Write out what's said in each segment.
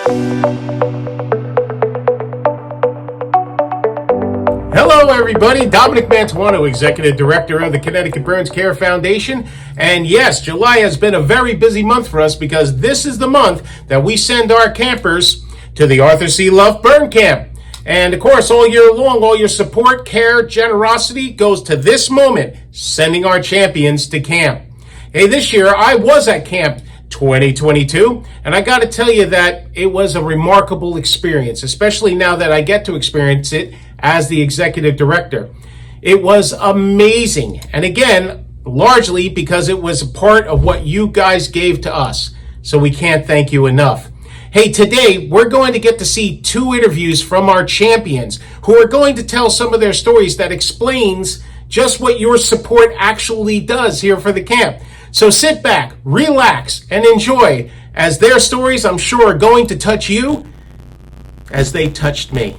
Hello, everybody. Dominic Mantuano, Executive Director of the Connecticut Burns Care Foundation. And yes, July has been a very busy month for us because this is the month that we send our campers to the Arthur C. Luff Burn Camp. And of course, all year long, all your support, care, generosity goes to this moment, sending our champions to camp. Hey, this year I was at Camp 2022, and I got to tell you that it was a remarkable experience, especially now that I get to experience it as the executive director. It was amazing, and again, largely because it was a part of what you guys gave to us, so we can't thank you enough. Hey, today we're going to get to see 2 interviews from our champions who are going to tell some of their stories that explains just what your support actually does here for the camp. So sit back, relax, and enjoy, as their stories, I'm sure, are going to touch you as they touched me.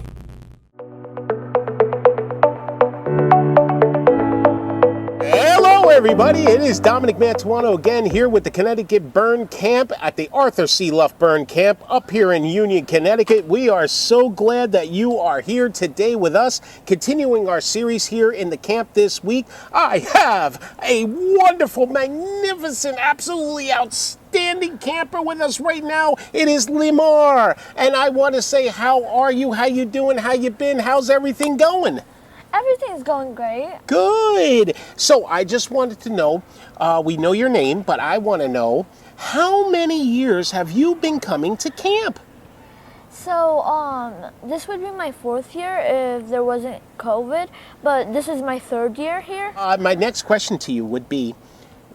Hello, everybody. It is Dominic Mantuano again here with the Connecticut Burn Camp at the Arthur C. Luff Burn Camp up here in Union, Connecticut. We are so glad that you are here today with us, continuing our series here in the camp this week. I have a wonderful, magnificent, absolutely outstanding camper with us right now. It is Lamar. And I want to say, how are you? How you doing? How you been? How's everything going? Everything's going great. Good. So I just wanted to know, we know your name, but I want to know, how many years have you been coming to camp? So, this would be my 4th year if there wasn't COVID, but this is my 3rd year here. My next question to you would be,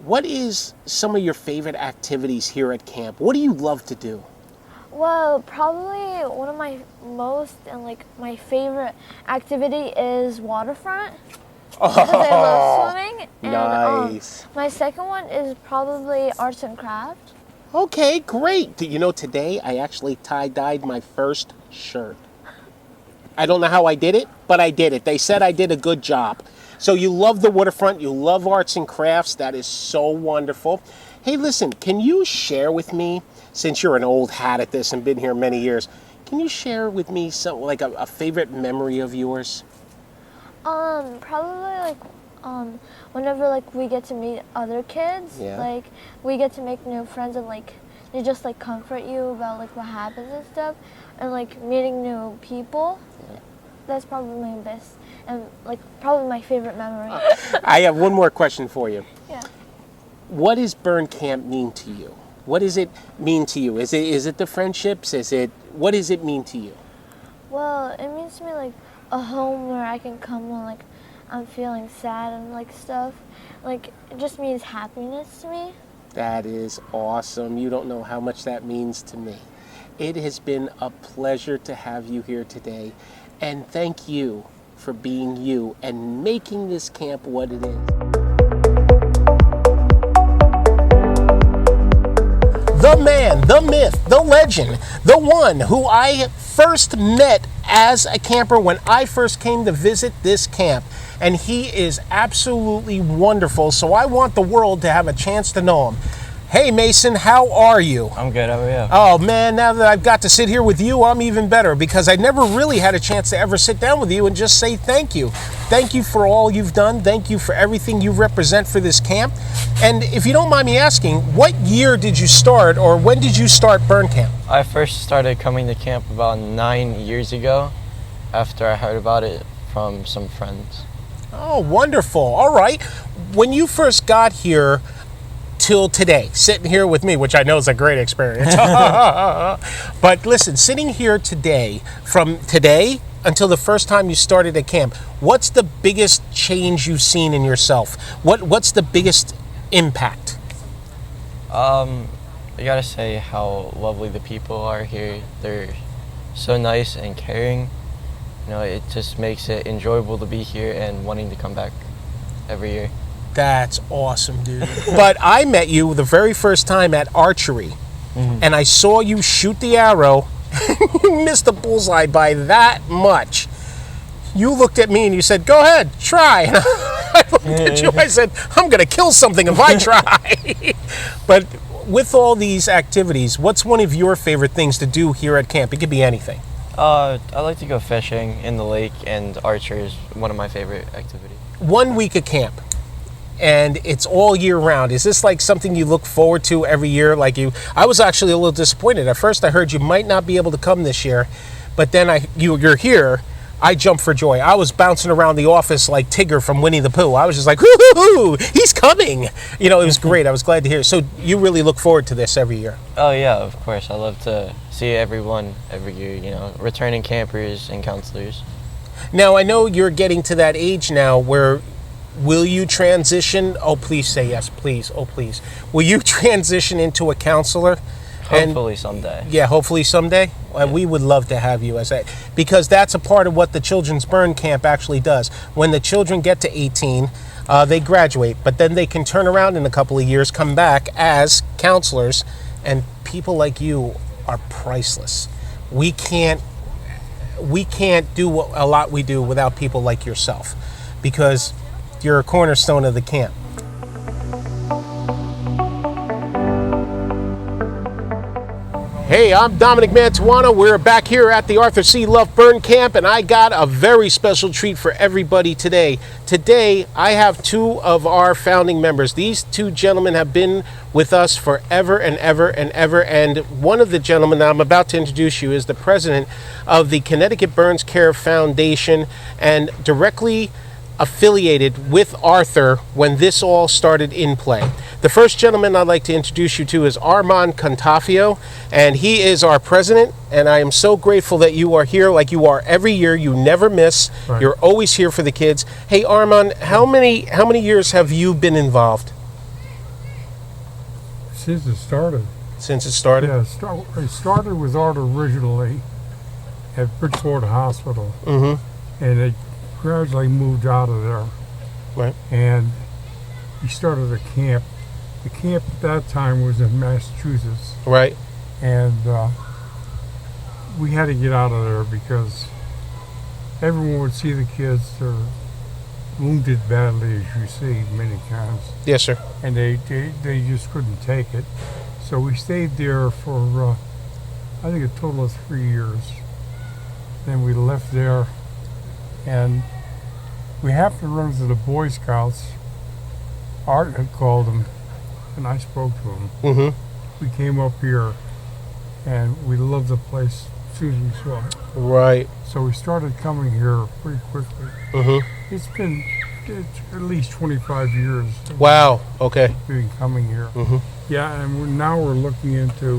what is some of your favorite activities here at camp? What do you love to do? Well, probably one of my most and my favorite activity is waterfront. Because I love swimming. And, nice. My second one is probably arts and crafts. Okay, great. You know, today I actually tie-dyed my first shirt. I don't know how I did it, but I did it. They said I did a good job. So you love the waterfront, you love arts and crafts. That is so wonderful. Hey, listen, can you share with me, since you're an old hat at this and been here many years, can you share with me some, like a favorite memory of yours? Probably whenever we get to meet other kids, yeah. We get to make new friends and they just comfort you about what happens and stuff, and meeting new people. Yeah. That's probably my best and probably my favorite memory. I have one more question for you. Yeah. What does Burn Camp mean to you? What does it mean to you? Is it the friendships? What does it mean to you? Well, it means to me a home where I can come when I'm feeling sad and stuff. It just means happiness to me. That is awesome. You don't know how much that means to me. It has been a pleasure to have you here today, and thank you for being you and making this camp what it is. The man, the myth, the legend, the one who I first met as a camper when I first came to visit this camp. And he is absolutely wonderful, so I want the world to have a chance to know him. Hey, Mason, how are you? I'm good, how are you? Oh, man, now that I've got to sit here with you, I'm even better, because I never really had a chance to ever sit down with you and just say thank you. Thank you for all you've done. Thank you for everything you represent for this camp. And if you don't mind me asking, what year did you start, or when did you start Burn Camp? I first started coming to camp about 9 years ago after I heard about it from some friends. Oh, wonderful. All right. When you first got here till today, sitting here with me, which I know is a great experience. But listen, sitting here today, from today until the first time you started at camp, what's the biggest change you've seen in yourself? What's the biggest impact? I gotta say how lovely the people are here. They're so nice and caring. You know, it just makes it enjoyable to be here and wanting to come back every year. That's awesome, dude. But I met you the very first time at archery, and I saw you shoot the arrow. You missed the bullseye by that much. You looked at me and you said, "Go ahead, try." And I looked at you, I said, "I'm going to kill something if I try." But with all these activities, what's one of your favorite things to do here at camp? It could be anything. I like to go fishing in the lake, and archery is one of my favorite activities. 1 week of camp, and it's all year round. Is this like something you look forward to every year? I was actually a little disappointed. At first I heard you might not be able to come this year, but then you're here. I jumped for joy. I was bouncing around the office like Tigger from Winnie the Pooh. I was just like, hoo, he's coming. It was great. I was glad to hear. So you really look forward to this every year? Oh yeah, of course. I love to see everyone every year, returning campers and counselors. Now, I know you're getting to that age now where will you transition? Oh, please say yes, please. Oh, please. Will you transition into a counselor? Hopefully someday. Yeah, hopefully someday. Yeah. We would love to have you as that, because that's a part of what the Children's Burn Camp actually does. When the children get to 18, they graduate, but then they can turn around in a couple of years, come back as counselors, and people like you are priceless. We can't do a lot we do without people like yourself, because you're a cornerstone of the camp. Hey, I'm Dominic Mantuano. We're back here at the Arthur C. Love Burn Camp, and I got a very special treat for everybody today. Today, I have two of our founding members. These two gentlemen have been with us forever and ever and ever, and one of the gentlemen that I'm about to introduce you is the president of the Connecticut Burns Care Foundation, and directly affiliated with Arthur when this all started in play. The first gentleman I'd like to introduce you to is Armand Contafio, and he is our president, and I am so grateful that you are here like you are every year. You never miss. Right. You're always here for the kids. Hey, Armand, how many years have you been involved? Since it started. Since it started? Yeah, it started with Art originally at Bridgewater Hospital, and it gradually moved out of there. Right. And we started a camp. The camp at that time was in Massachusetts. Right. And we had to get out of there because everyone would see the kids. They're wounded badly, as you see many times. Yes, sir. And they just couldn't take it. So we stayed there for, I think, a total of 3 years. Then we left there, and we happened to run into the Boy Scouts. Art had called them, and I spoke to them. We came up here, and we loved the place as soon as we saw it. Right. So we started coming here pretty quickly. It's been at least 25 years. Wow. Okay. We've been coming here. Yeah, and now we're looking into,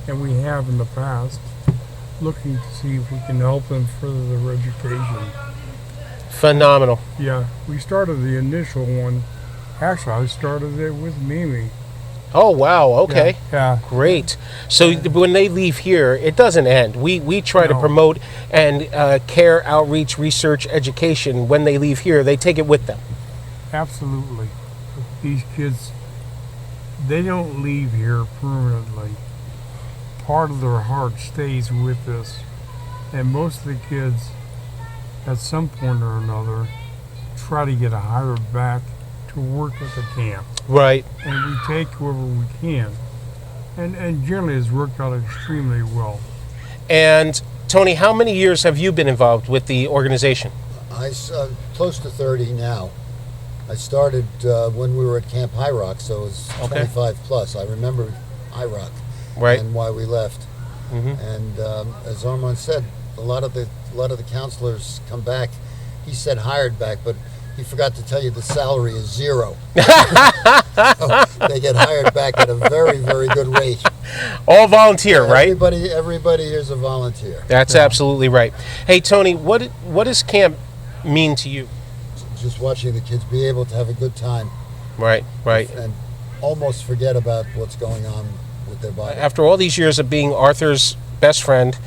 and we have in the past, looking to see if we can help them further their education. Phenomenal. Yeah, we started the initial one. Actually, I started it with Mimi. Oh, wow. Okay. Yeah. Great. So when they leave here, it doesn't end. We try to promote and care, outreach, research, education. When they leave here, they take it with them. Absolutely. These kids, they don't leave here permanently. Part of their heart stays with us. And most of the kids, at some point or another, try to get hired back to work at the camp. Right. And we take whoever we can. And generally it's worked out extremely well. And Tony, how many years have you been involved with the organization? Close to 30 now. I started when we were at Camp High Rock, so it was 25 plus. I remember High Rock and why we left. And as Armand said, a lot of the counselors come back. He said hired back, but he forgot to tell you the salary is zero. So they get hired back at a very, very good rate. All volunteer, right? Everybody here is a volunteer. That's absolutely right. Hey, Tony, what does camp mean to you? Just watching the kids be able to have a good time. Right. And almost forget about what's going on with their body. After all these years of being Arthur's best friend,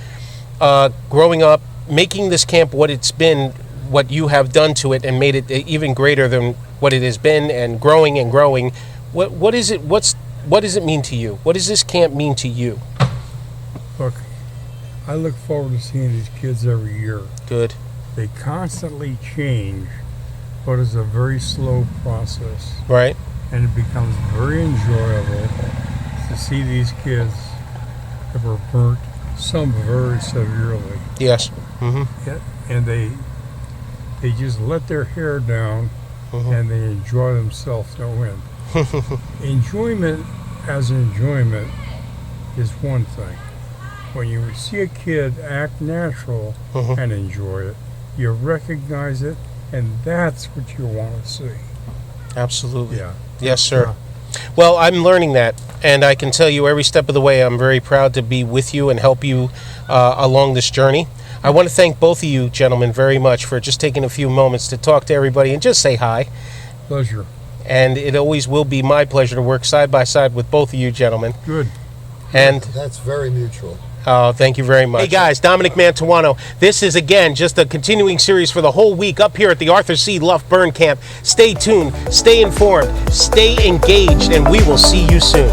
growing up, making this camp what it's been, what you have done to it and made it even greater than what it has been, and growing, what does it mean to you? What does this camp mean to you? Look, I look forward to seeing these kids every year. Good. They constantly change, but it's a very slow process. Right. and it becomes very enjoyable to see these kids that were burnt, some very severely. Yes. And they just let their hair down and they enjoy themselves no end. Enjoyment as enjoyment is one thing. When you see a kid act natural and enjoy it, you recognize it, and that's what you want to see. Absolutely. Yeah. Yes, sir. Well, I'm learning that, and I can tell you every step of the way I'm very proud to be with you and help you along this journey. I want to thank both of you gentlemen very much for just taking a few moments to talk to everybody and just say hi. Pleasure. And it always will be my pleasure to work side by side with both of you gentlemen. Good. And That's very mutual. oh, thank you very much. Hey guys, Dominic Mantuano. This is again just a continuing series for the whole week up here at the Arthur C. Luff Burn Camp. Stay tuned, stay informed, stay engaged, and we will see you soon.